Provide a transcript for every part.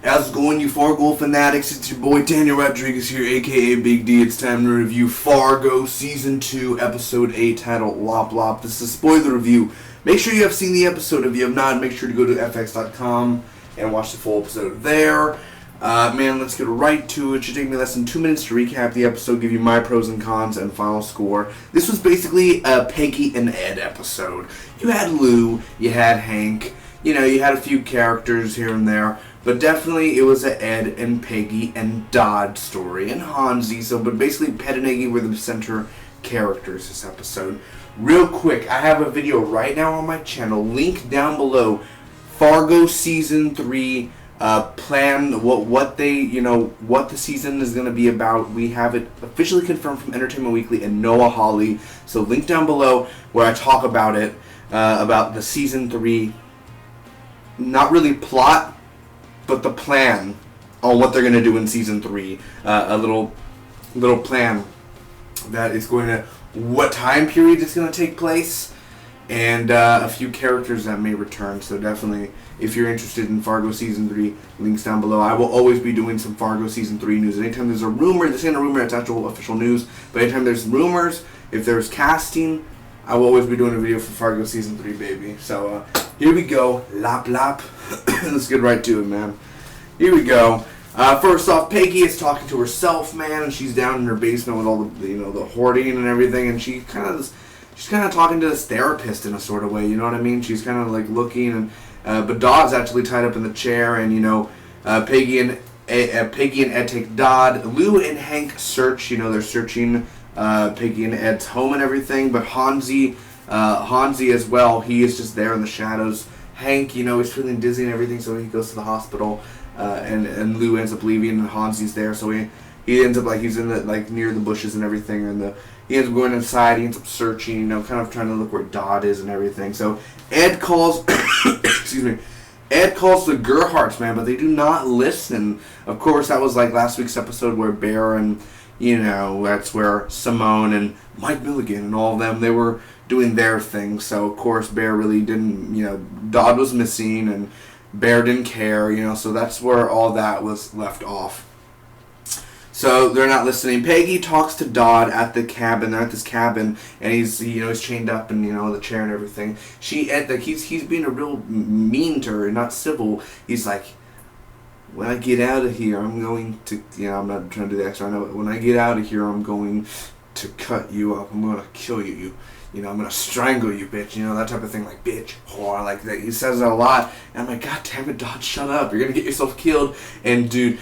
How's it going, you Fargo fanatics? It's your boy Daniel Rodriguez here, aka Big D. It's time to review Fargo Season 2, Episode 8, titled Loplop. This is a spoiler review. Make sure you have seen the episode. If you have not, make sure to go to fx.com and watch the full episode there. Man, let's get right to it. It should take me less than 2 minutes to recap the episode, give you my pros and cons, and final score. This was basically a Peggy and Ed episode. You had Lou, you had Hank, you had a few characters here and there. But definitely it was a Ed and Peggy and Dodd story, and Hansi, but basically Ped and Eggy were the center characters this episode. Real quick, I have a video right now on my channel, link down below, Fargo Season 3, plan, what the season is going to be about. We have it officially confirmed from Entertainment Weekly and Noah Hawley, so link down below where I talk about it, about the Season 3, not really plot, but the plan on what they're going to do in Season 3. A little plan that is going to, what time period it's going to take place, and a few characters that may return. So definitely, if you're interested in Fargo Season 3, links down below. I will always be doing some Fargo Season 3 news. Anytime there's a rumor, this ain't a rumor, it's actual official news, but anytime there's rumors, if there's casting, I will always be doing a video for Fargo Season 3, baby. So, here we go. Loplop. Let's get right to it, man. Here we go. First off, Peggy is talking to herself, man, and she's down in her basement with all the, the hoarding and everything, and she's kind of talking to this therapist in a sort of way, you know what I mean? She's kind of like looking, and but Dodd's actually tied up in the chair, and Peggy and Ed take Dodd. Lou and Hank search. They're searching Peggy and Ed's home and everything, but Hansi as well, he is just there in the shadows. Hank, he's feeling dizzy and everything, so he goes to the hospital, and Lou ends up leaving, and Hansi's there, so he ends up he's in the near the bushes and everything, and he ends up going inside. He ends up searching, kind of trying to look where Dodd is and everything. So Ed calls, excuse me, Ed calls the Gerhardts, man, but they do not listen. Of course, that was last week's episode where Bear and that's where Simone and Mike Milligan and all of them, they were doing their thing. So of course Bear really didn't, Dodd was missing and Bear didn't care, so that's where all that was left off. So they're not listening. Peggy talks to Dodd at the cabin. They're at this cabin, and he's chained up in the chair and everything. He's being a real mean to her, not civil. He's like, when I get out of here, I'm going to, I'm not trying to do the extra. I know, when I get out of here, I'm going to cut you up. I'm going to kill you. I'm going to strangle you, bitch. That type of thing, bitch, whore, like that. He says that a lot. And I'm like, God damn it, Dodd, shut up. You're going to get yourself killed. And, dude,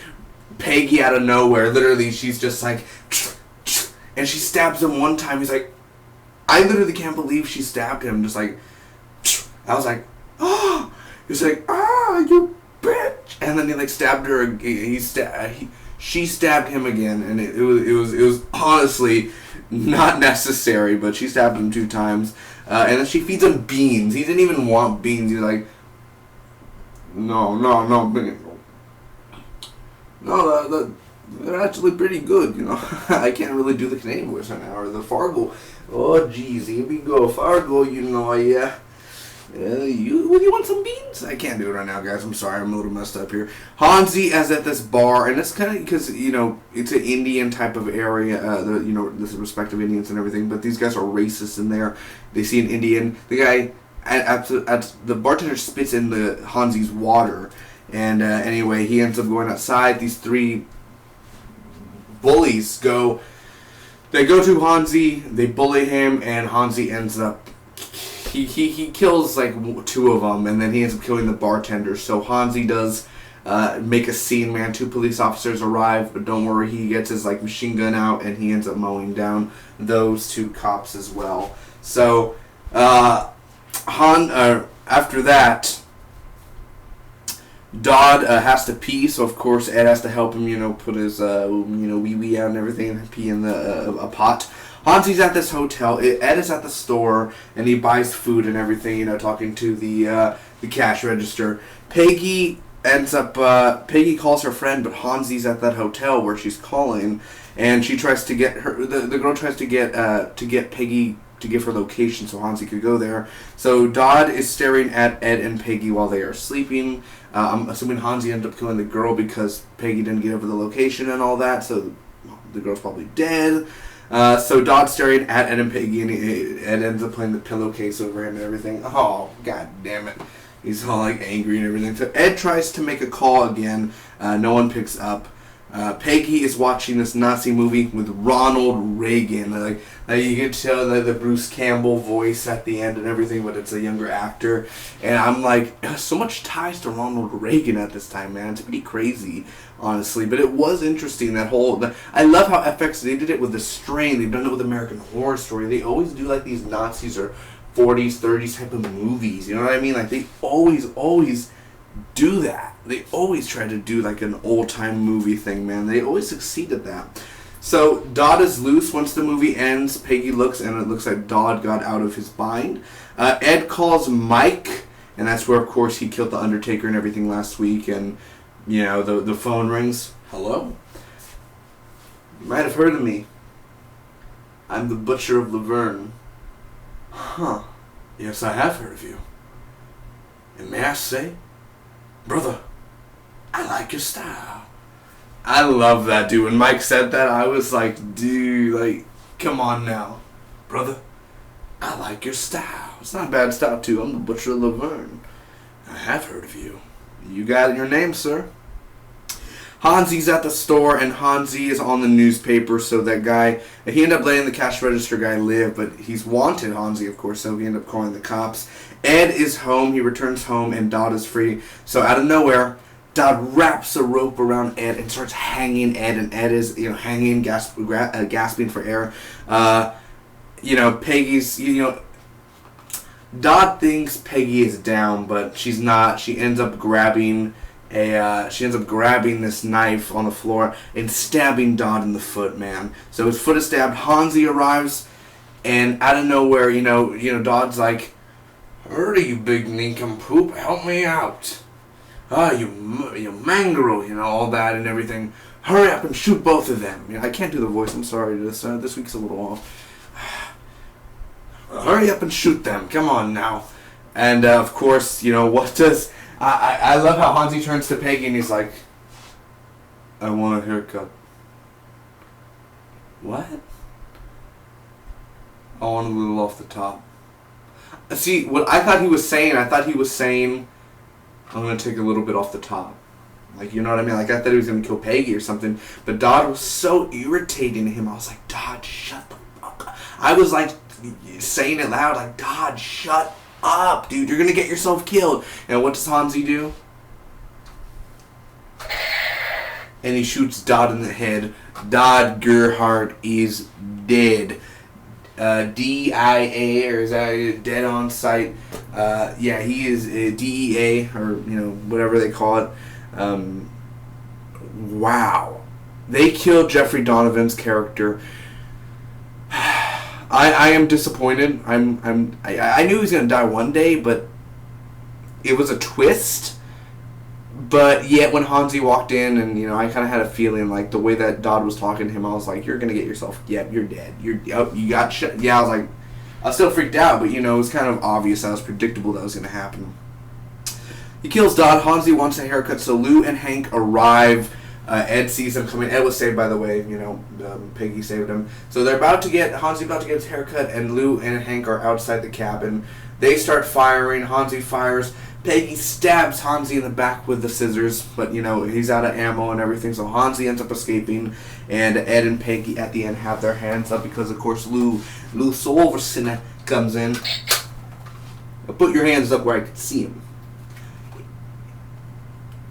Peggy out of nowhere, literally, she's just like, and she stabs him one time. He's like, I literally can't believe she stabbed him. Just like, I was like, oh. He was like, you bitch. And then he stabbed her. She stabbed him again, and it was honestly not necessary, but she stabbed him 2 times, and then she feeds him beans. He didn't even want beans. He's like, no, they're actually pretty good, I can't really do the Canadian voice right now, or the Fargo. Oh, jeez, here we go, Fargo, yeah. You want some beans? I can't do it right now, guys. I'm sorry. I'm a little messed up here. Hansi is at this bar, and it's kind of because it's an Indian type of area. The respective Indians and everything. But these guys are racist in there. They see an Indian. The guy at the bartender spits in the Hansi's water, and anyway, he ends up going outside. These 3 bullies go. They go to Hansi. They bully him, and Hansi ends up. He kills 2 of them, and then he ends up killing the bartender. So Hansi does make a scene, man. 2 police officers arrive, but don't worry, he gets his machine gun out, and he ends up mowing down those 2 cops as well. So after that, Dodd has to pee, so of course Ed has to help him, put his wee-wee out and everything, and pee in a pot. Hansi's at this hotel. Ed is at the store, and he buys food and everything. You know, talking to the cash register. Peggy calls her friend, but Hansi's at that hotel where she's calling, and she tries to get her. The girl tries to get Peggy to give her location so Hansi could go there. So Dodd is staring at Ed and Peggy while they are sleeping. I'm assuming Hansi ended up killing the girl because Peggy didn't get over the location and all that, so the girl's probably dead. So Dodd's staring at Ed and Peggy, and Ed ends up playing the pillowcase over him and everything. Oh, god damn it. He's all like angry and everything. So Ed tries to make a call again. No one picks up. Peggy is watching this Nazi movie with Ronald Reagan. Like you can tell the Bruce Campbell voice at the end and everything, but it's a younger actor. And I'm like, so much ties to Ronald Reagan at this time, man. It's pretty crazy, honestly. But it was interesting, I love how FX, they did it with The Strain. They've done it with American Horror Story. They always do like these Nazis or 40s, 30s type of movies. You know what I mean? Like they always do that. They always try to do like an old time movie thing, man. They always succeed at that. So Dodd is loose. Once the movie ends, Peggy looks, and it looks like Dodd got out of his bind. Ed calls Mike, and that's where, of course, he killed the Undertaker and everything last week. And you know, the phone rings. Hello? You might have heard of me. I'm the Butcher of Laverne. Huh. Yes, I have heard of you. And may I say, brother, I like your style. I love that, dude. When Mike said that, I was like, dude, like, come on now. Brother, I like your style. It's not a bad style, too. I'm the Butcher of Laverne. I have heard of you. You got your name, sir. Hansi's at the store, and Hansi is on the newspaper, so that guy, he ended up letting the cash register guy live, but he's wanted, Hansi, of course, so he ended up calling the cops. Ed is home, he returns home, and Dodd is free. So out of nowhere, Dodd wraps a rope around Ed and starts hanging Ed, and Ed is, hanging, gasping for air. Peggy's, Dodd thinks Peggy is down, but she's not. She ends up grabbing this knife on the floor and stabbing Dodd in the foot, man. So his foot is stabbed. Hansi arrives, and out of nowhere, Dodd's like, "Hurry, you big nincompoop, help me out. You mangrel, all that and everything. Hurry up and shoot both of them." I can't do the voice, I'm sorry. This week's a little off. Hurry up and shoot them, come on now. And of course, what does... I love how Hansi turns to Peggy and he's like, "I want a haircut." What? "I want a little off the top." See, what I thought he was saying, "I'm going to take a little bit off the top." Like, you know what I mean? Like, I thought he was going to kill Peggy or something. But Dodd was so irritating to him. I was like, "Dodd, shut the fuck up." I was like, saying it loud, like, "Dodd, shut up, dude. You're going to get yourself killed." And what does Hansi do? And he shoots Dodd in the head. Dodd Gerhardt is dead. DIA, or is that dead on sight? Yeah, he is DEA, or whatever they call it. Wow, they killed Jeffrey Donovan's character. I am disappointed. I knew he was gonna die one day, but it was a twist. But yet, when Hansi walked in, and I kind of had a feeling, like the way that Dodd was talking to him, I was like, "You're gonna get yourself. Yep, you're dead. You got shot." Yeah, I was like, I was still freaked out, but it was kind of obvious. That was predictable that was gonna happen. He kills Dodd. Hansi wants a haircut, so Lou and Hank arrive. Ed sees them coming. Ed was saved, by the way. Peggy saved him. So Hansi about to get his haircut, and Lou and Hank are outside the cabin. They start firing. Hansi fires. Peggy stabs Hansi in the back with the scissors, but he's out of ammo and everything, so Hansi ends up escaping, and Ed and Peggy at the end have their hands up because, of course, Lou Solverson comes in. Put your hands up where I can see them.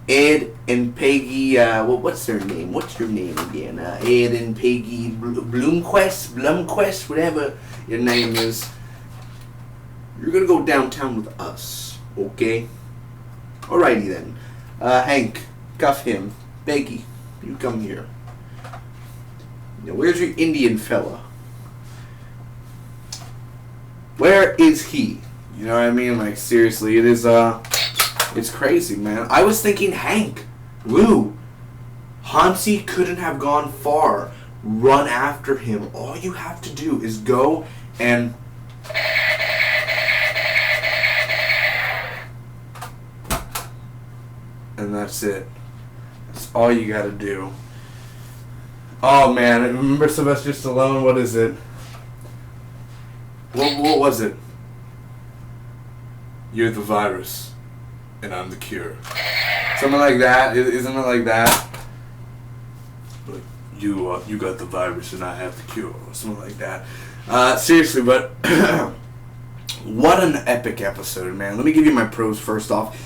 Ed and Peggy, what's their name? What's your name again? Ed and Peggy Blumquist, whatever your name is. You're gonna go downtown with us, okay? Alrighty then. Hank, cuff him. Peggy, you come here. Now, where's your Indian fella? Where is he? You know what I mean? Like, seriously, it is, it's crazy, man. I was thinking Hank, Lou, Hansi couldn't have gone far. Run after him. All you have to do is go and... And that's it. That's all you gotta do. Oh, man. Remember Sylvester Stallone? What is it? What was it? You're the virus, and I'm the cure. Something like that. Isn't it like that? Like, you got the virus, and I have the cure. Or something like that. Seriously, but what an epic episode, man. Let me give you my pros first off.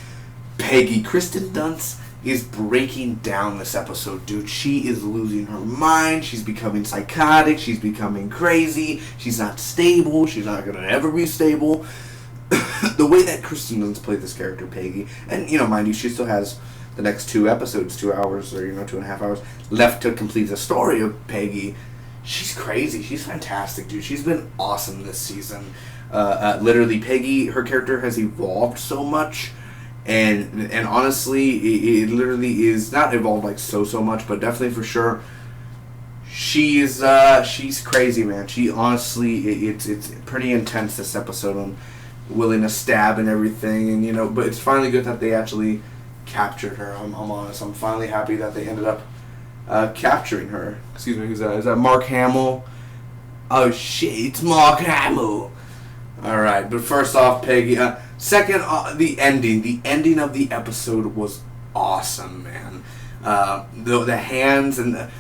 Peggy, Kristen Dunst, is breaking down this episode, dude. She is losing her mind. She's becoming psychotic. She's becoming crazy. She's not stable. She's not going to ever be stable. The way that Kristen Dunst played this character, Peggy, and, you know, mind you, she still has the next 2 episodes, 2 hours, or, 2.5 hours, left to complete the story of Peggy. She's crazy. She's fantastic, dude. She's been awesome this season. Literally, Peggy, her character has evolved so much. And honestly, it literally is not evolved like so much, but definitely for sure, she's crazy, man. She honestly, it's pretty intense, this episode, on willing to stab and everything, and but it's finally good that they actually captured her. I'm honest. I'm finally happy that they ended up capturing her. Excuse me, who's that? Is that Mark Hamill? Oh shit, it's Mark Hamill. All right, but first off, Peggy. Second, the ending. The ending of the episode was awesome, man. The hands and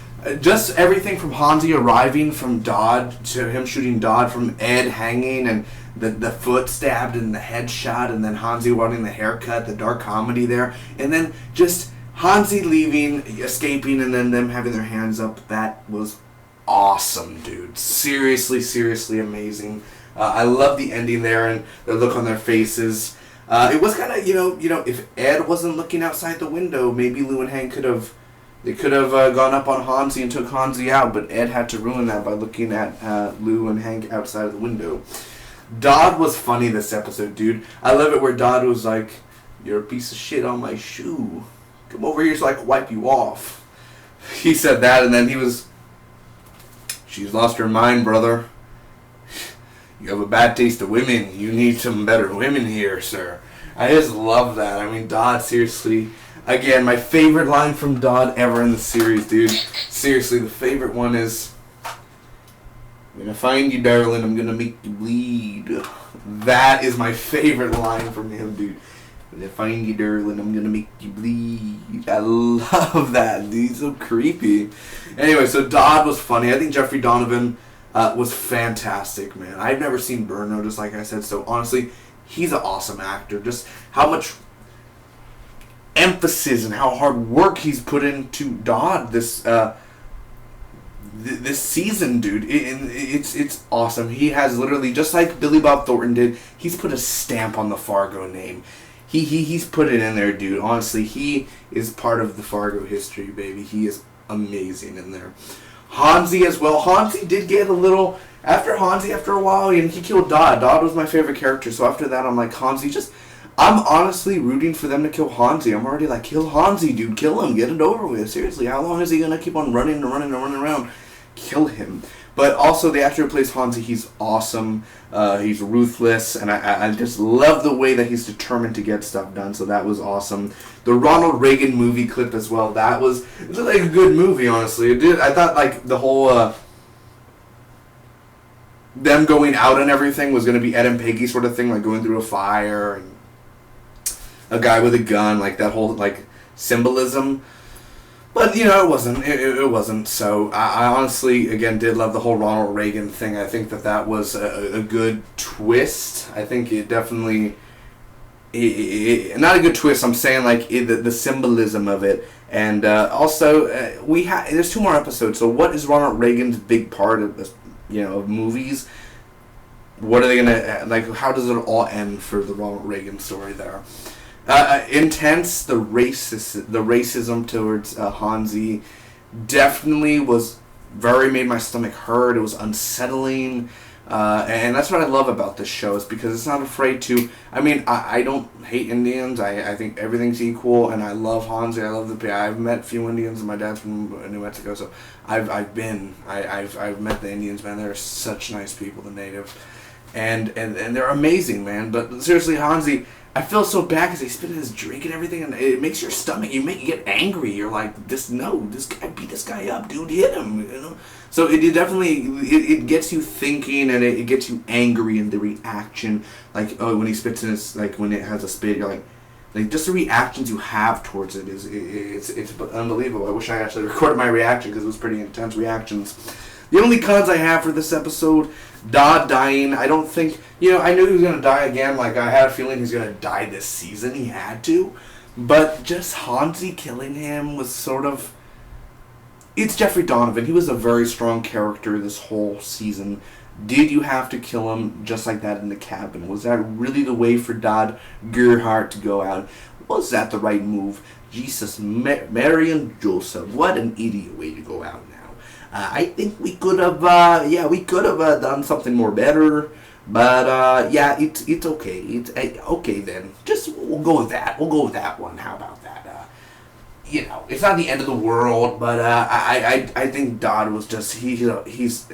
just everything from Hansi arriving from Dodd to him shooting Dodd, from Ed hanging and the foot stabbed and the head shot, and then Hansi wanting the haircut, the dark comedy there, and then just Hansi leaving, escaping, and then them having their hands up. That was awesome, dude. Seriously amazing. I love the ending there and the look on their faces. It was kind of, if Ed wasn't looking outside the window, maybe Lou and Hank could have gone up on Hansi and took Hansi out, but Ed had to ruin that by looking at Lou and Hank outside of the window. Dodd was funny this episode, dude. I love it where Dodd was like, "You're a piece of shit on my shoe. Come over here so I can wipe you off." He said that, and then he was, "She's lost her mind, brother. You have a bad taste of women. You need some better women here, sir." I just love that. I mean, Dodd, seriously. Again, my favorite line from Dodd ever in the series, dude. Seriously, the favorite one is, "I'm gonna find you, darling. I'm gonna make you bleed." That is my favorite line from him, dude. "I'm gonna find you, darling. I'm gonna make you bleed." I love that, dude. He's so creepy. Anyway, so Dodd was funny. I think Jeffrey Donovan was fantastic, man. I've never seen Burn Notice, like I said, so honestly, he's an awesome actor. Just how much emphasis and how hard work he's put into Dodd this season, dude. It's awesome. He has literally, just like Billy Bob Thornton did, he's put a stamp on the Fargo name. He's put it in there, dude. Honestly, he is part of the Fargo history, baby. He is amazing in there. Hansi as well. Hansi did get a little... After a while, and he killed Dodd. Dodd was my favorite character, so after that, I'm like, Hansi, I'm honestly rooting for them to kill Hansi. I'm already like, kill Hansi, dude. Kill him. Get it over with. Seriously, how long is he going to keep on running around? Kill him. But also, the actor who plays Hansi, he's awesome. He's ruthless, and I just love the way that he's determined to get stuff done, so that was awesome. The Ronald Reagan movie clip as well, it was like a good movie, honestly. It did. I thought, like, the whole, them going out and everything was going to be Ed and Peggy sort of thing, like going through a fire, and a guy with a gun, like that whole, like, symbolism. But, it wasn't. It wasn't. So, I honestly, again, did love the whole Ronald Reagan thing. I think that was a good twist. I think it definitely... not a good twist. I'm saying, like, the symbolism of it. And also, there's 2 more episodes. So, what is Ronald Reagan's big part of this, of movies? What are they going to... Like, how does it all end for the Ronald Reagan story there? Intense. The racism towards Hansi definitely was made my stomach hurt. It was unsettling, And that's what I love about this show, is because it's not afraid to. I mean, I don't hate Indians. I think everything's equal, and I love Hansi. I love I've met a few Indians, and my dad's from New Mexico, so I've met the Indians, man. They're such nice people, the natives, and they're amazing, man. But seriously, Hansi, I feel so bad because they spit in his drink and everything, and it makes your stomach. You get angry. You're like, this guy, beat this guy up, dude, hit him, you know. So it definitely it gets you thinking, and it gets you angry in the reaction. Like, oh, when he spits in his, like, when it has a spit, you're like just the reactions you have towards it it's unbelievable. I wish I actually recorded my reaction because it was pretty intense reactions. The only cons I have for this episode, Dodd dying. I don't think, I knew he was going to die again. Like, I had a feeling he was going to die this season. He had to. But just Hansi killing him was sort of... It's Jeffrey Donovan. He was a very strong character this whole season. Did you have to kill him just like that in the cabin? Was that really the way for Dodd Gerhardt to go out? Was that the right move? Jesus, Mary and Joseph. What an idiot way to go out now. I think we could have, done something more better. But, it's okay. It's okay then. We'll go with that. We'll go with that one. How about that? It's not the end of the world, but I think Dodd was just, he's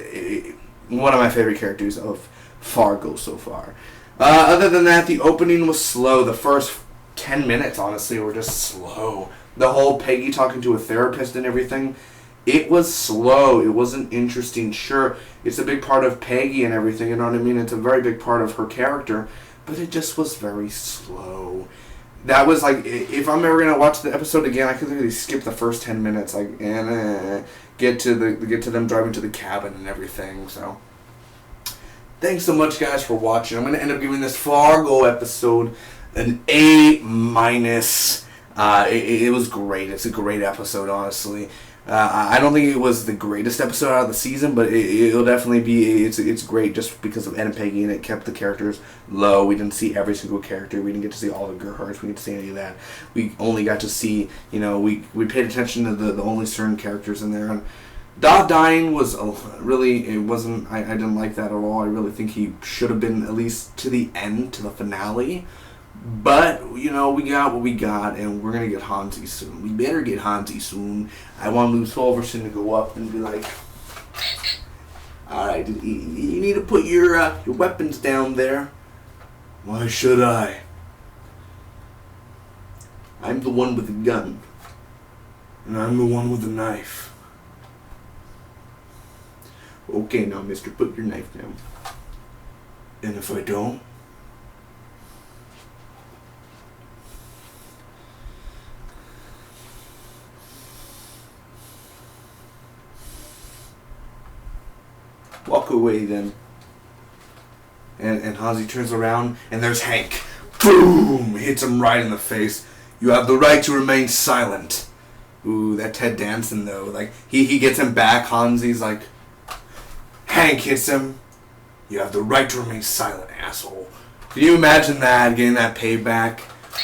one of my favorite characters of Fargo so far. Other than that, the opening was slow. The first 10 minutes, honestly, were just slow. The whole Peggy talking to a therapist and everything, it was slow. It wasn't interesting. Sure, it's a big part of Peggy and everything, you know what I mean? It's a very big part of her character, but it just was very slow. That was like, if I'm ever gonna watch the episode again, I could literally skip the first 10 minutes, like, and get to them driving to the cabin and everything. So, thanks so much, guys, for watching. I'm gonna end up giving this Fargo episode an A-. It was great. It's a great episode, honestly. I don't think it was the greatest episode out of the season, but it'll definitely be. It's great just because of Ed and Peggy, and it kept the characters low. We didn't see every single character. We didn't get to see all the Gerhardts. We didn't see any of that. We only got to see, we paid attention to the only certain characters in there. And Dodd dying was really, it wasn't. I didn't like that at all. I really think he should have been at least to the end, to the finale. But, we got what we got, and we're going to get Hansi soon. We better get Hansi soon. I want Lou Solverson to go up and be like, alright, you need to put your weapons down there. Why should I? I'm the one with the gun. And I'm the one with the knife. Okay, now, mister, put your knife down. And if I don't? Walk away then. And Hansi turns around and there's Hank. Boom! Hits him right in the face. You have the right to remain silent. Ooh, that Ted Danson though. Like, he gets him back. Hansi's like, Hank hits him. You have the right to remain silent, asshole. Can you imagine that? Getting that payback?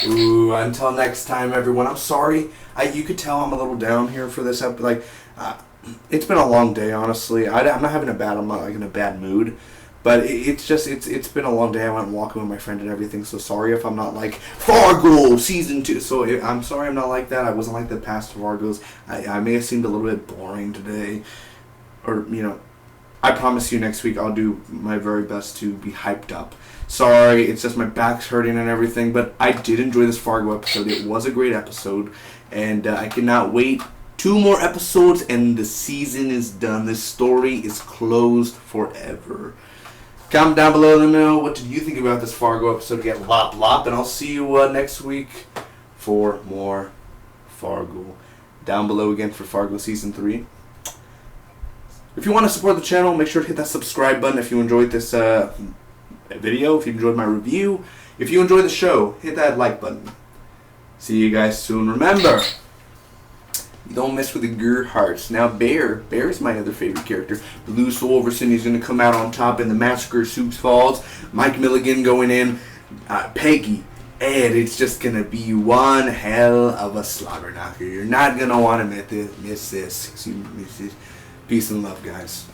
Ooh, until next time, everyone. I'm sorry. You could tell I'm a little down here for this episode. Like, it's been a long day, honestly. I'm not having I'm not like in a bad mood, but it's been a long day. I went walking with my friend and everything. So sorry if I'm not like Fargo season 2. So I'm sorry I'm not like that. I wasn't like the past Fargos. I may have seemed a little bit boring today, or I promise you next week I'll do my very best to be hyped up. Sorry, it's just my back's hurting and everything, but I did enjoy this Fargo episode. It was a great episode, and I cannot wait. 2 more episodes and the season is done. This story is closed forever. Comment down below, let me know what did you think about this Fargo episode. Get Loplop, and I'll see you next week for more Fargo. Down below again for Fargo Season 3. If you want to support the channel, make sure to hit that subscribe button if you enjoyed this video, if you enjoyed my review. If you enjoyed the show, hit that like button. See you guys soon. Remember, don't mess with the Gerhardts. Now, Bear's my other favorite character. Lou Solverson is going to come out on top in the Massacre Sioux Falls. Mike Milligan going in. Peggy, Ed, it's just going to be one hell of a slobber knocker. You're not going to want to miss this. Peace and love, guys.